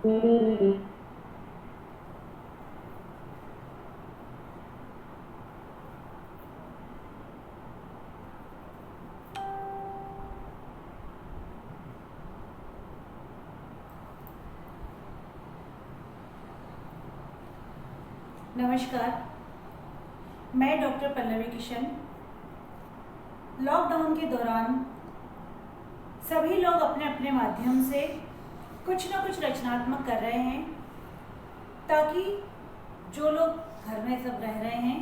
नमस्कार, मैं doctor Pallavi Kishan. Lockdown के दौरान सभी लोग अपने अपने माध्यम से कुछ ना कुछ रचनात्मक कर रहे हैं ताकि जो लोग घर में सब रह रहे हैं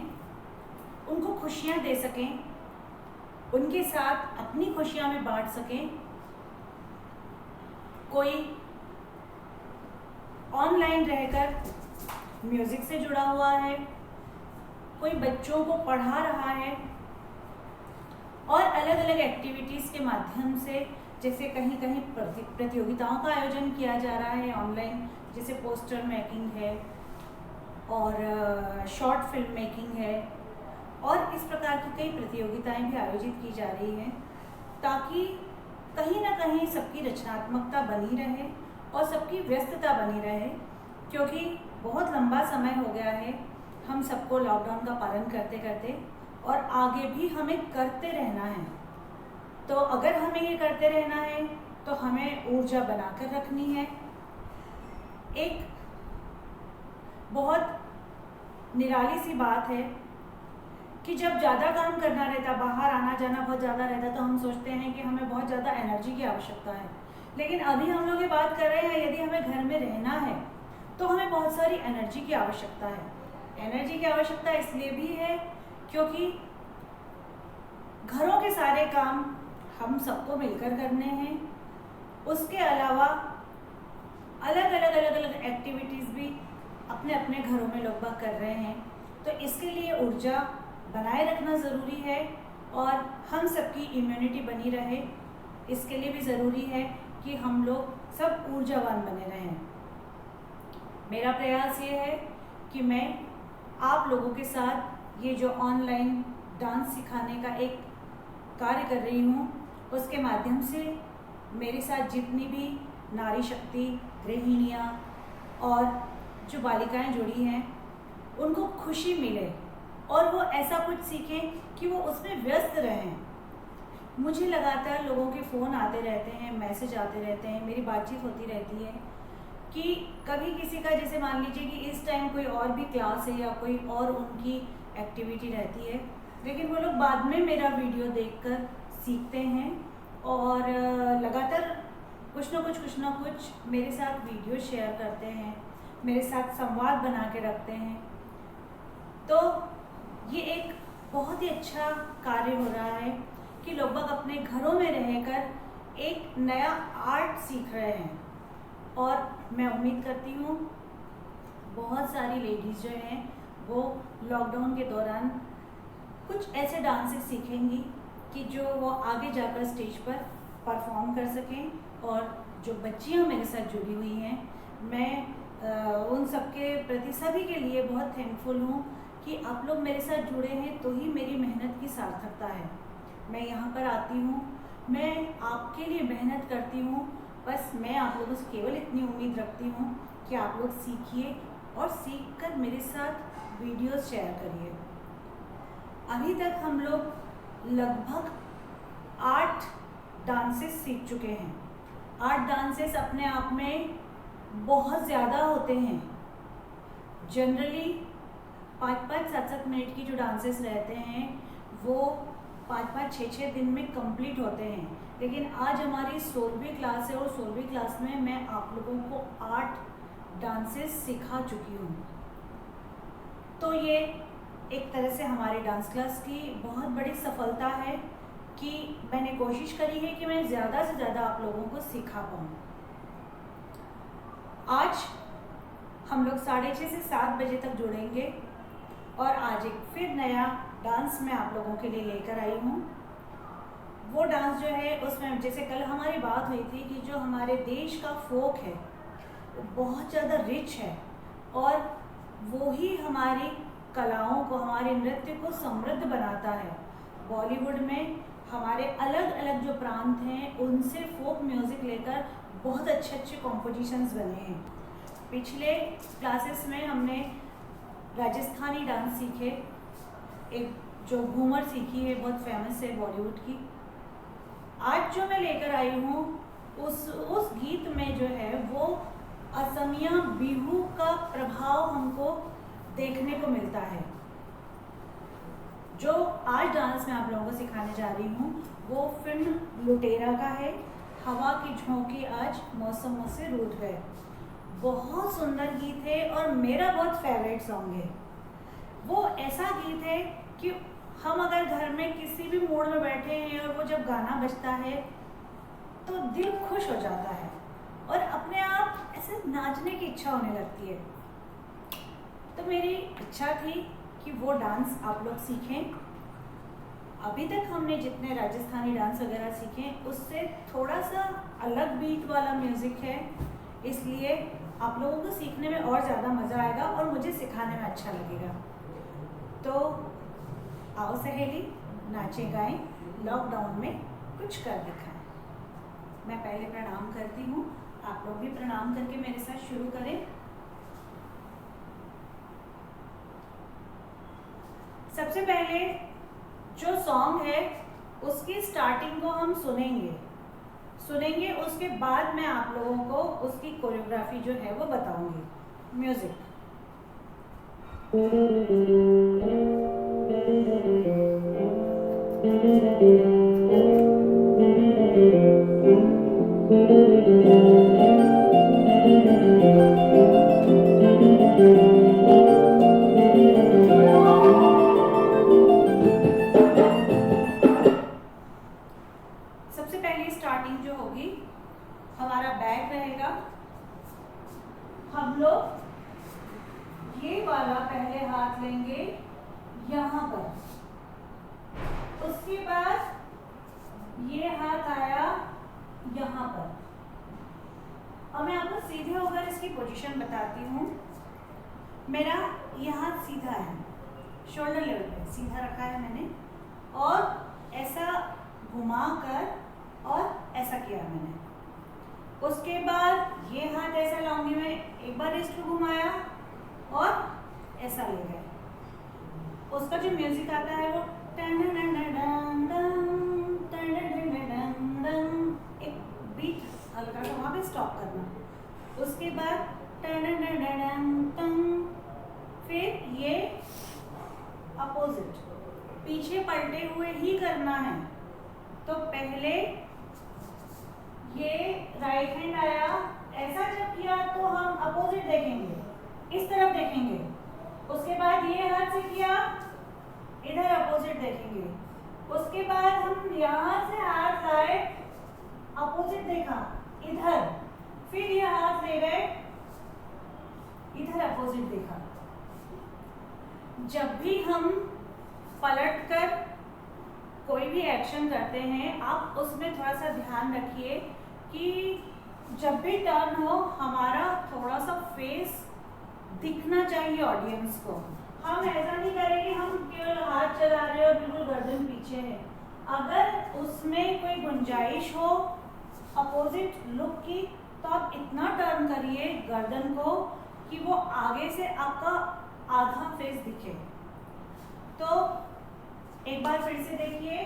उनको खुशियां दे सकें, उनके साथ अपनी खुशियां में बांट सकें। कोई ऑनलाइन रहकर म्यूज़िक से जुड़ा हुआ है, कोई बच्चों को पढ़ा रहा है और अलग अलग एक्टिविटीज़ के माध्यम से, जैसे कहीं कहीं प्रतियोगिताओं का आयोजन किया जा रहा है ऑनलाइन, जैसे पोस्टर मेकिंग है और शॉर्ट फिल्म मेकिंग है और इस प्रकार की कई प्रतियोगिताएं भी आयोजित की जा रही हैं ताकि कहीं ना कहीं सबकी रचनात्मकता बनी रहे और सबकी व्यस्तता बनी रहे, क्योंकि बहुत लंबा समय हो गया है हम सबको लॉकडाउन का पालन करते करते और आगे भी हमें करते रहना है। तो अगर हमें ये करते रहना है तो हमें ऊर्जा बनाकर रखनी है। एक बहुत निराली सी बात है कि जब ज़्यादा काम करना रहता, बाहर आना जाना बहुत ज़्यादा रहता, तो हम सोचते हैं कि हमें बहुत ज़्यादा एनर्जी की आवश्यकता है। लेकिन अभी हम लोग ये बात कर रहे हैं, यदि हमें घर में रहना है तो हमें बहुत सारी एनर्जी की आवश्यकता है। एनर्जी की आवश्यकता इसलिए भी है क्योंकि घरों के सारे काम हम सबको मिलकर करने हैं। उसके अलावा अलग अलग एक्टिविटीज़ भी अपने अपने घरों में लोग बाग कर रहे हैं। तो इसके लिए ऊर्जा बनाए रखना ज़रूरी है और हम सबकी इम्यूनिटी बनी रहे, इसके लिए भी ज़रूरी है कि हम लोग सब ऊर्जावान बने रहें। मेरा प्रयास ये है कि मैं आप लोगों के साथ ये जो ऑनलाइन डांस सिखाने का एक कार्य कर रही हूँ, उसके माध्यम से मेरे साथ जितनी भी नारी शक्ति, गृहिणियाँ और जो बालिकाएं जुड़ी हैं उनको खुशी मिले और वो ऐसा कुछ सीखें कि वो उसमें व्यस्त रहें। मुझे लगातार लोगों के फ़ोन आते रहते हैं, मैसेज आते रहते हैं, मेरी बातचीत होती रहती है कि कभी किसी का, जैसे मान लीजिए कि इस टाइम कोई और भी क्लास है या कोई और उनकी एक्टिविटी रहती है, लेकिन वो लोग बाद में मेरा वीडियो देखकर सीखते हैं और लगातार कुछ ना कुछ मेरे साथ वीडियो शेयर करते हैं, मेरे साथ संवाद बना के रखते हैं। तो ये एक बहुत ही अच्छा कार्य हो रहा है कि लोग बाग अपने घरों में रहकर एक नया आर्ट सीख रहे हैं और मैं उम्मीद करती हूँ बहुत सारी लेडीज़ जो हैं वो लॉकडाउन के दौरान कुछ ऐसे डांसेस सीखेंगी कि जो वो आगे जाकर स्टेज पर परफॉर्म कर सकें। और जो बच्चियाँ मेरे साथ जुड़ी हुई हैं, मैं उन सबके प्रति, सभी के लिए बहुत थैंकफुल हूँ कि आप लोग मेरे साथ जुड़े हैं, तो ही मेरी मेहनत की सार्थकता है। मैं यहाँ पर आती हूँ, मैं आपके लिए मेहनत करती हूँ, बस मैं आप लोगों से केवल इतनी उम्मीद रखती हूँ कि आप लोग सीखिए और सीखकर मेरे साथ वीडियोस शेयर करिए। अभी तक हम लोग लगभग 8 डांसेस सीख चुके हैं। 8 डांसेस अपने आप में बहुत ज़्यादा होते हैं। जनरली 5-5, 7-7 मिनट की जो डांसेस रहते हैं वो 5-5, 6-6 दिन में कंप्लीट होते हैं। लेकिन आज हमारी 16वीं क्लास है और 16वीं क्लास में मैं आप लोगों को 8 डांसेस सिखा चुकी हूँ। तो ये एक तरह से हमारे डांस क्लास की बहुत बड़ी सफलता है कि मैंने कोशिश करी है कि मैं ज़्यादा से ज़्यादा आप लोगों को सिखा पाऊँ। आज हम लोग 6:30 से 7 बजे तक जुड़ेंगे और आज एक फिर नया डांस मैं आप लोगों के लिए लेकर आई हूँ। वो डांस जो है उसमें, जैसे कल हमारी बात हुई थी कि जो हमारे देश का फोक है वो बहुत ज़्यादा रिच है और वो ही हमारी कलाओं को, हमारे नृत्य को समृद्ध बनाता है। बॉलीवुड में हमारे अलग अलग जो प्रांत हैं उनसे फोक म्यूज़िक लेकर बहुत अच्छे अच्छे कॉम्पोजिशंस बने हैं। पिछले क्लासेस में हमने राजस्थानी डांस सीखे, एक जो घूमर सीखी है, बहुत फेमस है बॉलीवुड की। आज जो मैं लेकर आई हूँ उस गीत में जो है वो असमिया बिहू का प्रभाव हमको देखने को मिलता है। जो आज डांस मैं आप लोगों को सिखाने जा रही हूँ वो फिल्म लुटेरा का है, हवा की झोंकी आज मौसम से रूठ है। बहुत सुंदर गीत है और मेरा बहुत फेवरेट सॉन्ग है। वो ऐसा गीत है कि हम अगर घर में किसी भी मूड में बैठे हैं और वो जब गाना बजता है तो दिल खुश हो जाता है और अपने आप ऐसे नाचने की इच्छा होने लगती है। तो मेरी इच्छा थी कि वो डांस आप लोग सीखें। अभी तक हमने जितने राजस्थानी डांस वगैरह सीखे उससे थोड़ा सा अलग बीट वाला म्यूज़िक है, इसलिए आप लोगों को सीखने में और ज़्यादा मज़ा आएगा और मुझे सिखाने में अच्छा लगेगा। तो आओ सहेली, नाचे गाएं, लॉकडाउन में कुछ कर दिखाएं। मैं पहले प्रणाम करती हूँ, आप लोग भी प्रणाम करके मेरे साथ शुरू करें। सबसे पहले जो सॉन्ग है उसकी स्टार्टिंग को हम सुनेंगे, उसके बाद मैं आप लोगों को उसकी कोरियोग्राफी जो है वो बताऊंगी। म्यूजिक। सबसे पहली स्टार्टिंग जो होगी, हमारा बैक रहेगा। हम लोग ये वाला पहले हाथ लेंगे यहाँ पर, उसके बाद ये हाथ आया यहाँ पर। और मैं आपको सीधे होकर इसकी पोजीशन बताती हूँ। मेरा ये हाथ सीधा है, शोल्डर लेवल पे सीधा रखा है मैंने, और ऐसा घुमा कर और ऐसा किया मैंने। उसके बाद ये हाथ ऐसा लाऊंगी मैं, एक बार रिस्ट को घुमाया और ऐसा ले गए। उसका जो म्यूजिक आता है वो एक बीट हल्का सा वहाँ पे स्टॉप करना। उसके बाद फिर ये अपोजिट पीछे पलटे हुए ही करना है। तो पहले ये राइट हैंड आया, ऐसा जब किया तो हम अपोजिट देखेंगे, इस तरफ देखेंगे। उसके बाद ये हाथ से किया, इधर अपोजिट देखेंगे। उसके बाद हम यहाँ से हाथ लाए, अपोजिट देखा इधर, फिर ये हाथ ले गए इधर, अपोजिट देखा। जब भी हम पलट कर कोई भी एक्शन करते हैं, आप उसमें थोड़ा सा ध्यान रखिए कि जब भी टर्न हो हमारा थोड़ा सा फेस दिखना चाहिए ऑडियंस को। हम ऐसा नहीं करें कि हम केवल हाथ चला रहे और बिल्कुल गर्दन पीछे है। अगर उसमें कोई गुंजाइश हो अपोजिट लुक की, तो आप इतना टर्न करिए गर्दन को कि वो आगे से आपका आधा फेस दिखे। तो एक बार फिर से देखिए,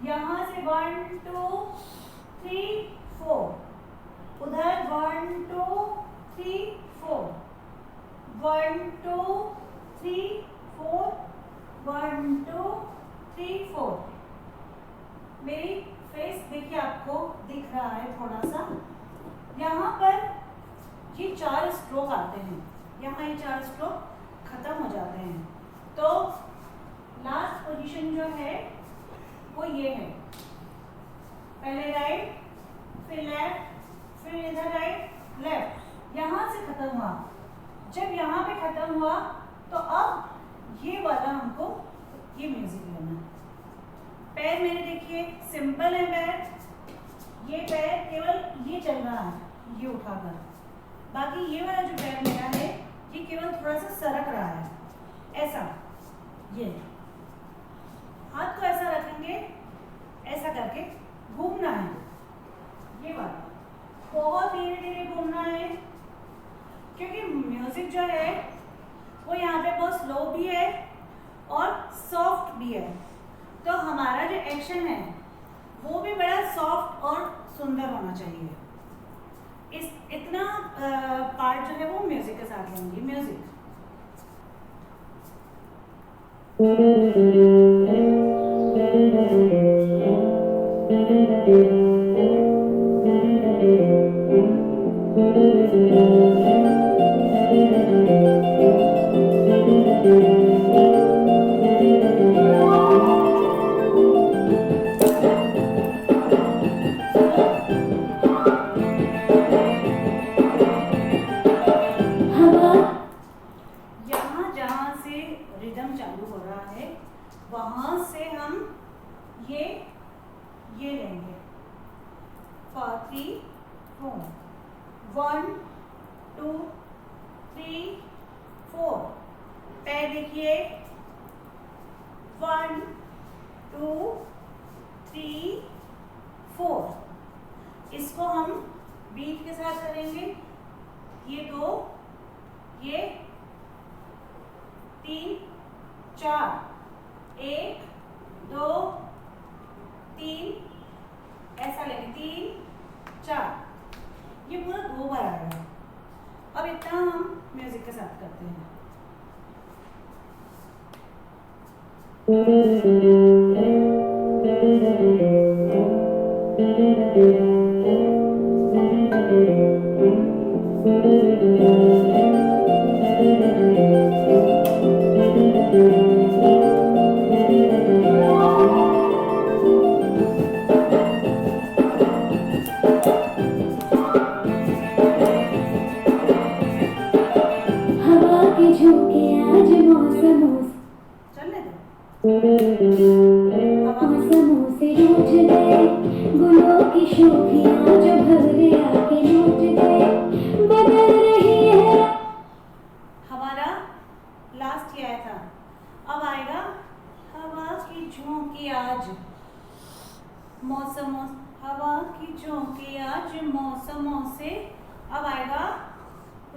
यहाँ से 1 2 3 4, उधर 1 2 3 4, 1 2 3 4, 1 2 3 4। मेरी फेस देखिए, आपको दिख रहा है थोड़ा सा। यहाँ पर ये 4 स्ट्रोक आते हैं, यहाँ ये 4 स्ट्रोक खत्म हो जाते हैं। तो लास्ट पोजीशन जो है वो ये है, पहले राइट, फिर लेफ्ट, फिर इधर राइट लेफ्ट, यहाँ से खत्म हुआ। जब यहाँ पे खत्म हुआ तो अब ये वाला हमको ये म्यूजिक लेना। पैर मेरे देखिए सिंपल है पैर, ये पैर केवल ये चल रहा है, ये उठाकर। बाकी ये वाला जो पैर मेरा है ये केवल थोड़ा सा सरक रहा है, ऐसा। ये हाथ को ऐसा रखेंगे, ऐसा करके घूमना है, ये वाला बहुत धीरे धीरे घूमना है। क्योंकि म्यूजिक जो है वो यहाँ पे बहुत स्लो भी है और सॉफ्ट भी है, तो हमारा जो एक्शन है वो भी बड़ा सॉफ्ट और सुंदर होना चाहिए। इस इतना पार्ट जो है वो म्यूजिक के साथ लेंगे। म्यूजिक रिदम चालू हो रहा है वहां से हम ये लेंगे 4 3 4 1 2 3 4। पैर देखिए 1 2 3 4। इसको हम बीट के साथ करेंगे। ये 2 ये 3 4 1 2 3 ऐसा लेंगे 3 4। ये पूरा 2 बार आएगा। अब इतना हम म्यूजिक के साथ करते हैं। चलने मौसमों से रूठ गए गुलों की शोखियां जो भवरे आके लूट गए बदल रही है। हमारा लास्ट ये आया था। अब आएगा हवा की झोंकी आज मौसमों, हवा की झोंकी आज मौसमों से। अब आएगा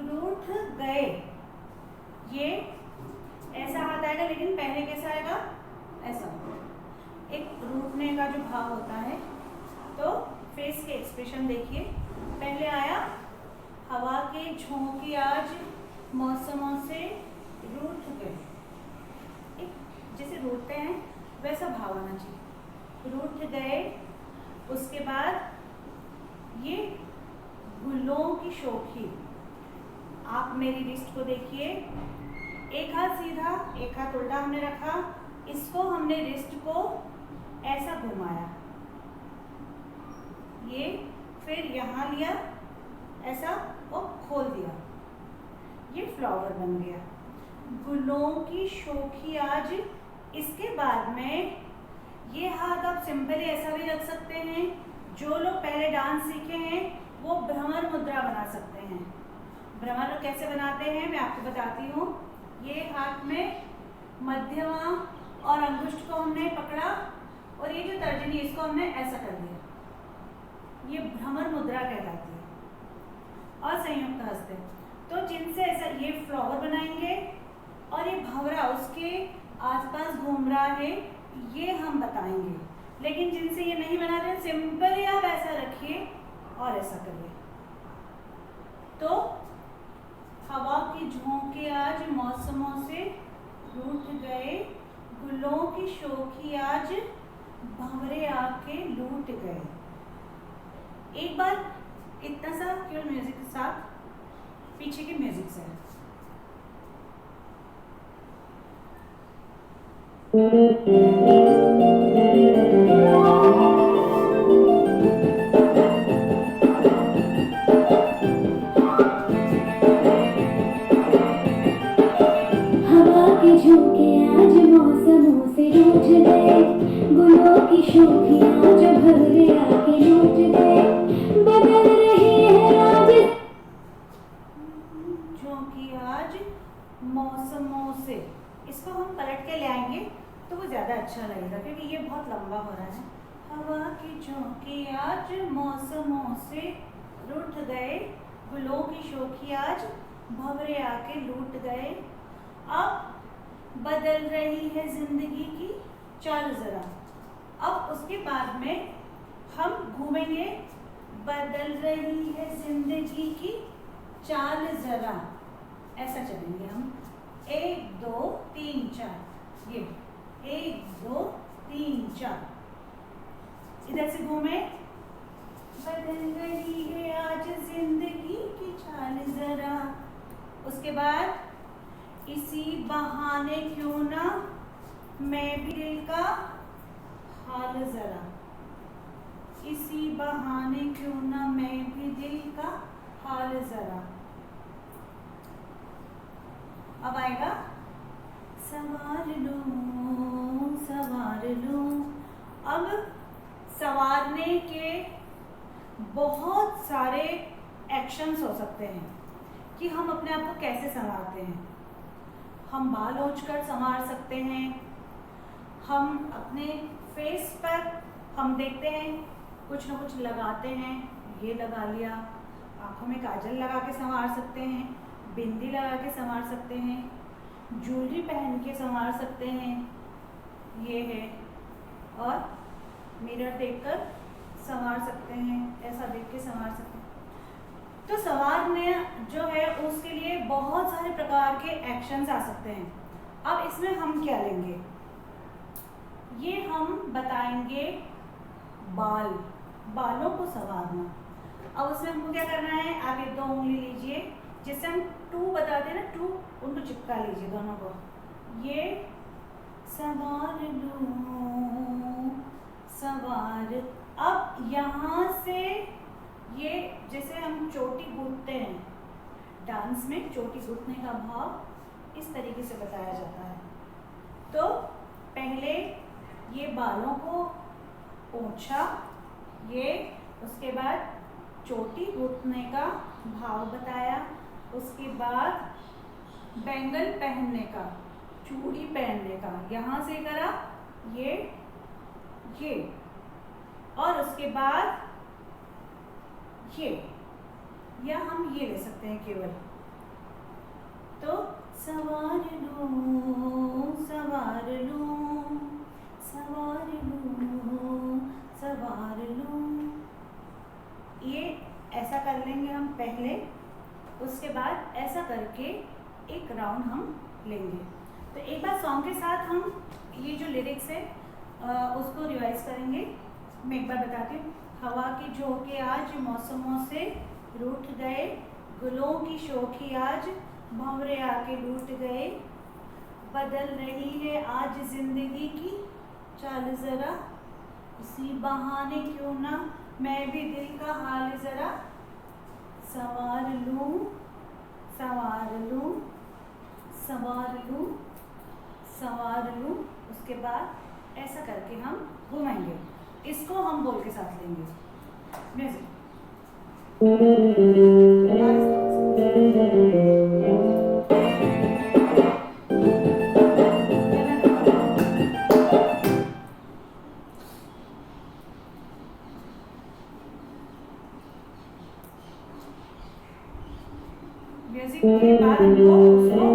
रूठ गए। ये ऐसा हाथ आएगा, लेकिन पहले कैसा आएगा, ऐसा। एक रूठने का जो भाव होता है, तो फेस के एक्सप्रेशन देखिए। पहले आया हवा के झोंके आज मौसमों से रूठ गए। एक जैसे रूठते हैं वैसा भाव आना चाहिए, रूठ गए। उसके बाद ये गुलों की शोखी। आप मेरी रिस्ट को देखिए, एक हाथ सीधा एक हाथ उल्टा हमने रखा, इसको हमने रिस्ट को ऐसा घुमाया, ये फिर यहाँ लिया ऐसा और खोल दिया, ये फ्लावर बन गया गुलों की शोखी आज। इसके बाद में ये हाथ आप सिंपली ऐसा भी रख सकते हैं। जो लोग पहले डांस सीखे हैं वो भ्रमर मुद्रा बना सकते हैं। भ्रमर कैसे बनाते हैं मैं आपको बताती हूँ। ये हाथ में मध्यमा और अंगुष्ठ को हमने पकड़ा और ये जो तर्जनी इसको हमने ऐसा कर दिया, ये भ्रमर मुद्रा कहलाती है। और संयुक्त हस्ते, तो जिनसे ऐसा ये फ्लावर बनाएंगे और ये भंवरा उसके आसपास घूम रहा है, ये हम बताएंगे। लेकिन जिनसे ये नहीं बना रहे, सिंपली आप ऐसा रखिए और ऐसा करिए। तो हवा की झोंके आज मौसमों से रूठ गए, गुलों की शोखी आज भंवरे आके लूट गए। एक बार इतना सा केवल म्यूजिक के साथ, पीछे के म्यूजिक से। हवा के झोंके आज मौसमों से रूठ गए, गुलों की शोखियां जो भवरे आके लूट गए, बदल रही है आज झोंकी आज मौसमों से। इसको हम पलट के ले आएंगे तो वो ज़्यादा अच्छा लगेगा, क्योंकि ये बहुत लंबा हो रहा है। हवा की झोंकी आज मौसमों से रूठ गए, गुलों की शोखी आज भंवरे आके लूट गए। अब बदल रही है जिंदगी की चाल जरा। अब उसके बाद में हम घूमेंगे, बदल रही है जिंदगी की चाल जरा, ऐसा चलेंगे हम। 1 2 3 4, ये 1 2 3 4। इधर से घूमे, बदल रही है आज जिंदगी की चाल जरा। उसके बाद इसी बहाने क्यों ना मैं भी दिल का हाल जरा, इसी बहाने क्यों ना मैं भी दिल का हाल जरा। अब आएगा सवार लूं सवार लूं। अब संवारने के बहुत सारे एक्शंस हो सकते हैं कि हम अपने आप को कैसे संवारते हैं। हम बाल ओंचकर संवार सकते हैं, हम अपने फेस पर हम देखते हैं कुछ ना कुछ लगाते हैं, ये लगा लिया। आँखों में काजल लगा के संवार सकते हैं, बिंदी लगा के संवार सकते हैं, ज्वेलरी पहन के संवार सकते हैं, ये है। और मिरर देखकर संवार सकते हैं, ऐसा देख के संवार सकते हैं। तो संवारने जो है उसके लिए बहुत सारे प्रकार के एक्शंस आ सकते हैं। अब इसमें हम क्या लेंगे, ये हम बताएंगे बालों को संवारना। अब उसमें हमको क्या करना है, आगे 2 उंगली लीजिए, जिससे हम 2 बताते हैं ना, 2 उनको चिपका लीजिए दोनों को। ये संवार लूं सवार। अब यहाँ से ये जैसे हम चोटी गूंथते हैं, डांस में चोटी गूंथने का भाव इस तरीके से बताया जाता है। तो पहले ये बालों को पोंछा, ये उसके बाद चोटी गूंथने का भाव बताया, उसके बाद बैंगल पहनने का, चूड़ी पहनने का, यहाँ से करा ये, और उसके बाद ये, या हम ये ले सकते हैं केवल। तो सवार लूं सवार लूं सवार लूं सवार लूं, ये ऐसा कर लेंगे हम पहले। उसके बाद ऐसा करके एक राउंड हम लेंगे। तो एक बार सॉन्ग के साथ हम ये जो लिरिक्स है उसको रिवाइज करेंगे। मैं एक बार बताती हूँ। हवा के झोंके आज मौसमों से रूठ गए, गुलों की शोखी आज भंवरे आके लूट गए। बदल रही है आज जिंदगी की चाल जरा, इसी बहाने क्यों ना मैं भी दिल का हाल जरा। सवार लूं सवार लूं सवार लूं सवार लूं। उसके बाद ऐसा करके हम घुमाएंगे। इसको हम बोल के साथ लेंगे। म्यूजिक। म्यूजिक के बाद हम लोग उसको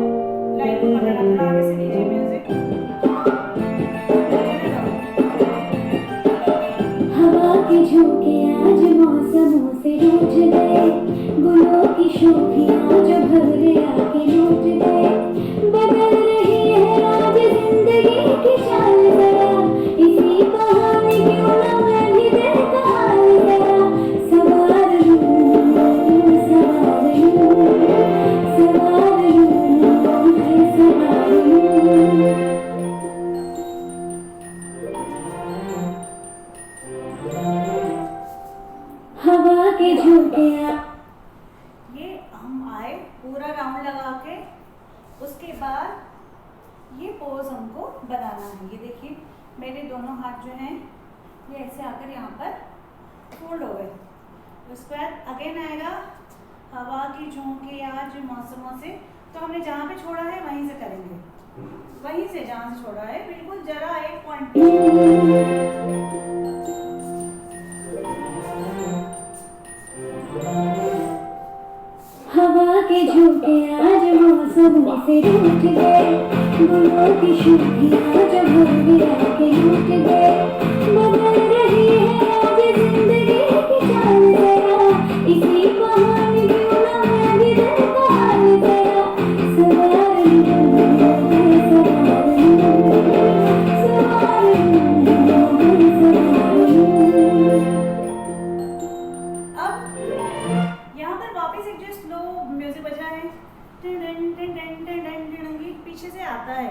लाइन को पकड़ना, थोड़ा आगे से लीजिए म्यूजिक। हवा के झोंके आज मौसमों से रूठ गए, गुलों की शोखियाँ जो भंवरे आके लूट गए। बदल रही है आज जिंदगी की चाल जरा, इसी बहाने क्यों ना मैं भी दिल का हाल जरा। सवार लूं सवार लूं सवार लूं सवार लूं। हवा के झोंके ये हम आए पूरा राउंड लगा के, उसके बाद ये पोज हमको बनाना है। ये देखिए मेरे दोनों हाथ जो हैं ये ऐसे आकर यहाँ पर फोल्ड हो गए। उसके बाद अगेन आएगा हवा की झोंके आज मौसमों से। तो हमने जहाँ पे छोड़ा है वहीं से करेंगे, वहीं से जहाँ से छोड़ा है बिल्कुल जरा एक पॉइंट। हवा के के झोंके आज मौसमों से रूठ गए, गुलों की शोखियाँ जो भर गया के लूट गए। बदल रही है आज जिंदगी की चाल जरा, इसी बहाने क्यों ना मैं भी दिल का हाल जरा सवार लूं, सवार लूं, सवार लूं, सवार लूं। अब यहाँ पर वापस एक जो स्लो म्यूजिक बजा है, tin tin tin tin tin tin tin, ये पीछे से आता है,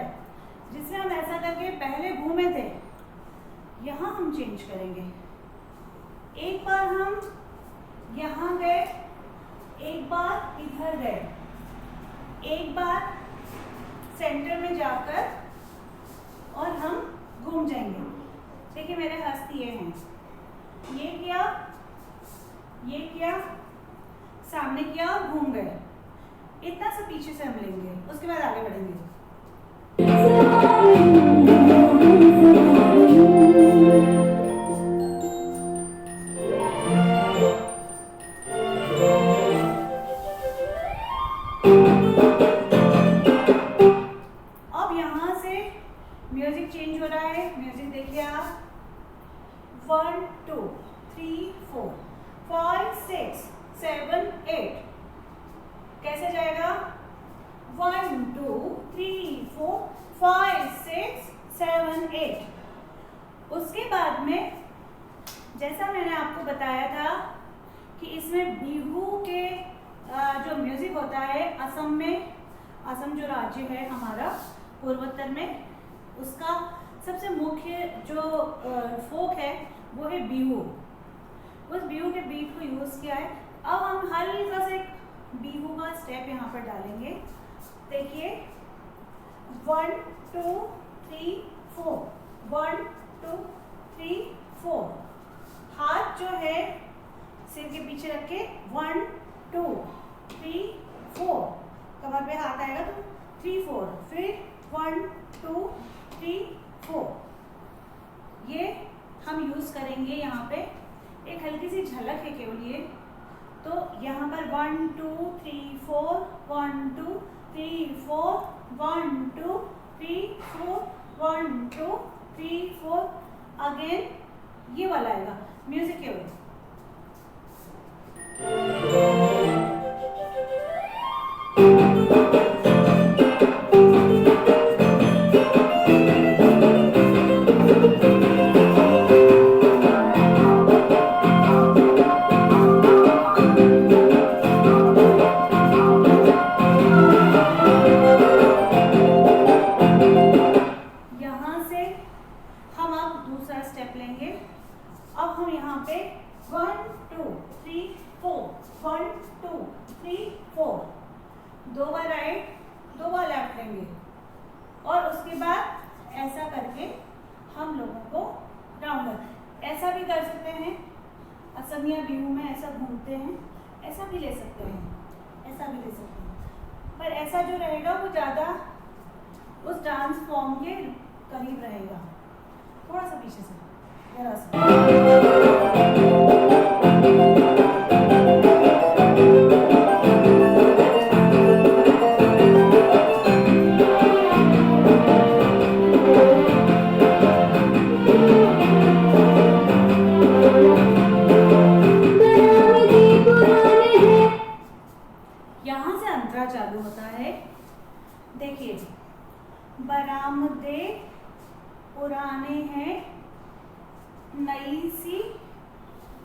जिससे हम ऐसा करके पहले घूमे थे, यहाँ हम चेंज करेंगे। एक बार हम यहाँ गए, एक बार इधर गए, एक बार सेंटर में जाकर और हम घूम जाएंगे। देखिए मेरे हस्त ये हैं, ये किया, सामने किया और घूम गए। इतना सा पीछे से हम लेंगे, उसके बाद आगे बढ़ेंगे। अब यहाँ से म्यूजिक चेंज हो रहा है। म्यूजिक देखिए आप, 1 2 3 4 5 6 7 8, कैसे जाएगा? 1 2 3 4 5 6 7 8। उसके बाद में जैसा मैंने आपको बताया था कि इसमें बिहू के जो म्यूजिक होता है, असम में, असम जो राज्य है हमारा पूर्वोत्तर में, उसका सबसे मुख्य जो फोक है वो है बिहू। उस बिहू के बीट को यूज़ किया है। अब हम हल्का से बिहू का स्टेप यहाँ पर डालेंगे। देखिए 1 2 3 4, 1 2 3 4। हाथ जो है सिर के पीछे रख के 1 2 3 4, कमर पे हाथ आएगा तो 3 4, फिर 1 2 3 4। ये हम यूज़ करेंगे यहाँ पे। एक हल्की सी झलक है केवल ये। तो यहाँ पर 1 2 3 4, 1 2 3 4, 1 2 3 4, 1 2 3 4, अगेन ये वाला आएगा म्यूजिक केवल। दो बार राइट, दो बार लेफ्ट लेंगे और उसके बाद ऐसा करके हम लोगों को राउंड ऐसा भी कर सकते हैं। असमिया बिहू में ऐसा घूमते हैं, ऐसा भी ले सकते हैं, ऐसा भी ले सकते हैं, पर ऐसा जो रहेगा वो ज़्यादा उस डांस फॉर्म के करीब रहेगा। थोड़ा सा पीछे से, जरा सा। चालू होता है। देखिए बरामदे पुराने हैं, नई सी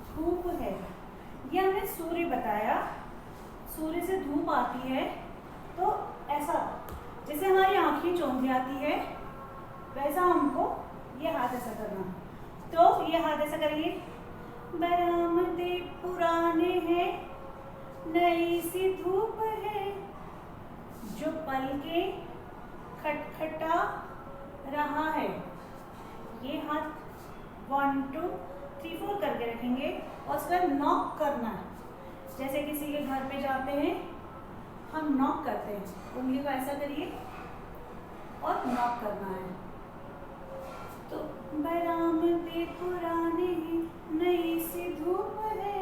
धूप है। ये हमने सूर्य बताया, सूर्य से धूप आती है तो ऐसा जैसे हमारी आंखें चौंधी आती है वैसा हमको ये हाथ ऐसा करना। तो ये हाथ ऐसा करेंगे, बरामदे पुराने हैं, नई सी धूप है, जो पल के खटखटा रहा है। ये हाथ 1 2 3 4 करके रखेंगे और उसका नॉक करना है। जैसे किसी के घर पे जाते हैं हम नॉक करते हैं, उंगली को ऐसा करिए और नॉक करना है। तो बरामदे पुराने नई सी धूप है,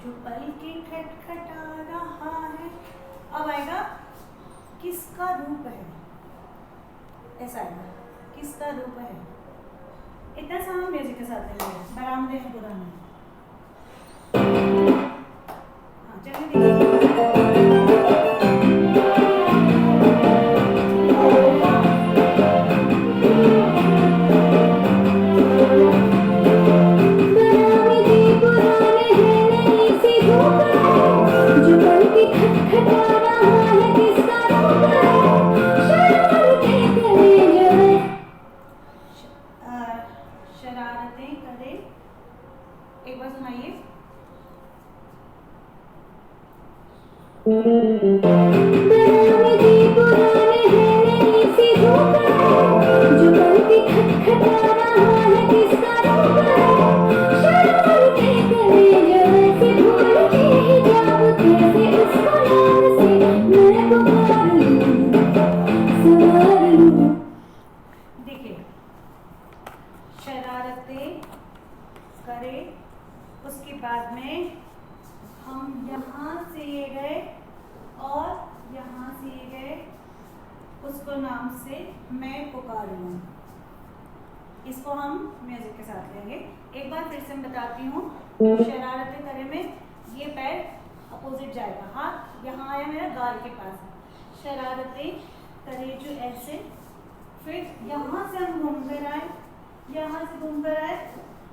जो पल के खटखटा रहा है, अब आएगा किसका रूप है, ऐसा आएगा किसका रूप है। इतना सा हम म्यूजिक के साथ लेंगे, बरामदे हैं पुराने। हाँ चलिए देखिए। शरारतें करे, एक बार सुनाइए। देखिए शरारतें करे, उसके बाद में हम यहाँ से ये गए और यहाँ से ये गए, उसको नाम से मैं पुकारूं। इसको हम म्यूजिक के साथ लेंगे। एक बार फिर से मैं बताती हूँ। शरारतें करे में ये पैर अपोजिट जाएगा, हाथ यहाँ आया मेरा गाल के पास। शरारतें करे जो ऐसे, फिर यहाँ से हम घूम कर आए, यहाँ से घूम कर आए,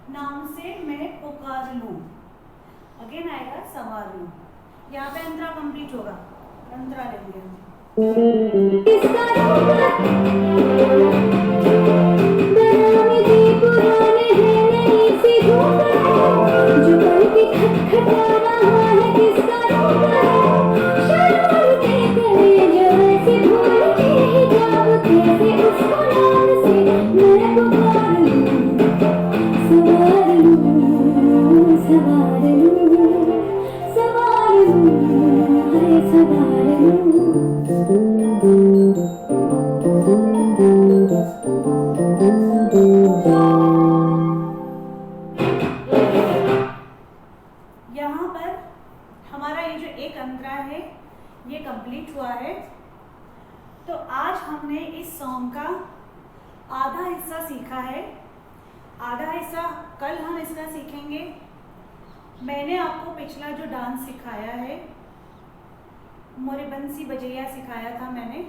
नाम से मैं पुकार लूँ। अगेन आएगा सवार लूँ। यहाँ पे अंतरा कंप्लीट होगा, अंतरा लेंगे हम। यहाँ पर हमारा ये जो एक अंतरा है ये कंप्लीट हुआ है। तो आज हमने इस सॉन्ग का आधा हिस्सा सीखा है, आधा हिस्सा कल हम इसका सीखेंगे। मैंने आपको पिछला जो डांस सिखाया है, मोरे बंसी बजैया सिखाया था मैंने,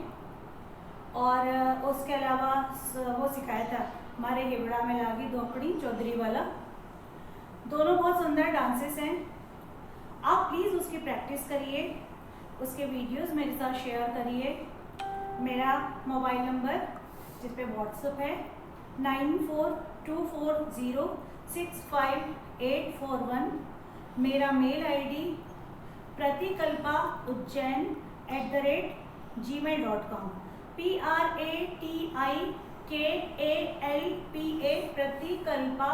और उसके अलावा वो सिखाया था हमारे हिबड़ा में लागी दोपड़ी चौधरी वाला। दोनों बहुत सुंदर डांसेस हैं। आप प्लीज़ उसकी प्रैक्टिस करिए, उसके वीडियोस मेरे साथ शेयर करिए। मेरा मोबाइल नंबर जिस पे व्हाट्सएप है 9424065841। मेरा मेल आईडी pratikalpa@gmail.com PRATIKALPA प्रतिकल्पा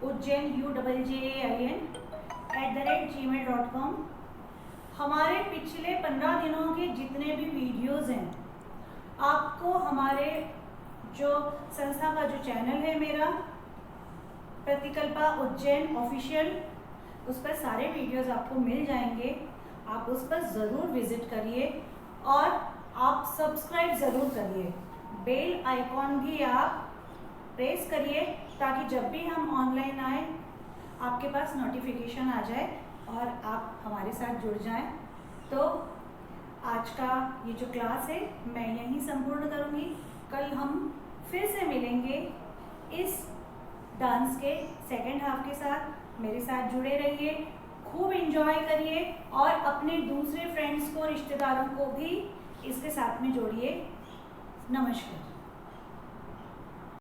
उज्जैन UJJAIN@gmail.com। हमारे पिछले 15 दिनों के जितने भी वीडियोस हैं, आपको हमारे जो संस्था का जो चैनल है मेरा प्रतिकल्पा उज्जैन ऑफिशियल, उस पर सारे वीडियोस आपको मिल जाएंगे। आप उस पर ज़रूर विजिट करिए और आप सब्सक्राइब ज़रूर करिए। बेल आइकॉन भी आप प्रेस करिए ताकि जब भी हम ऑनलाइन आए आपके पास नोटिफिकेशन आ जाए और आप हमारे साथ जुड़ जाएं। तो आज का ये जो क्लास है मैं यहीं संपूर्ण करूँगी। कल हम फिर से मिलेंगे इस डांस के सेकेंड हाफ के साथ। मेरे साथ जुड़े रहिए, खूब एंजॉय करिए और अपने दूसरे फ्रेंड्स को, रिश्तेदारों को भी इसके साथ में जोड़िए। नमस्कार।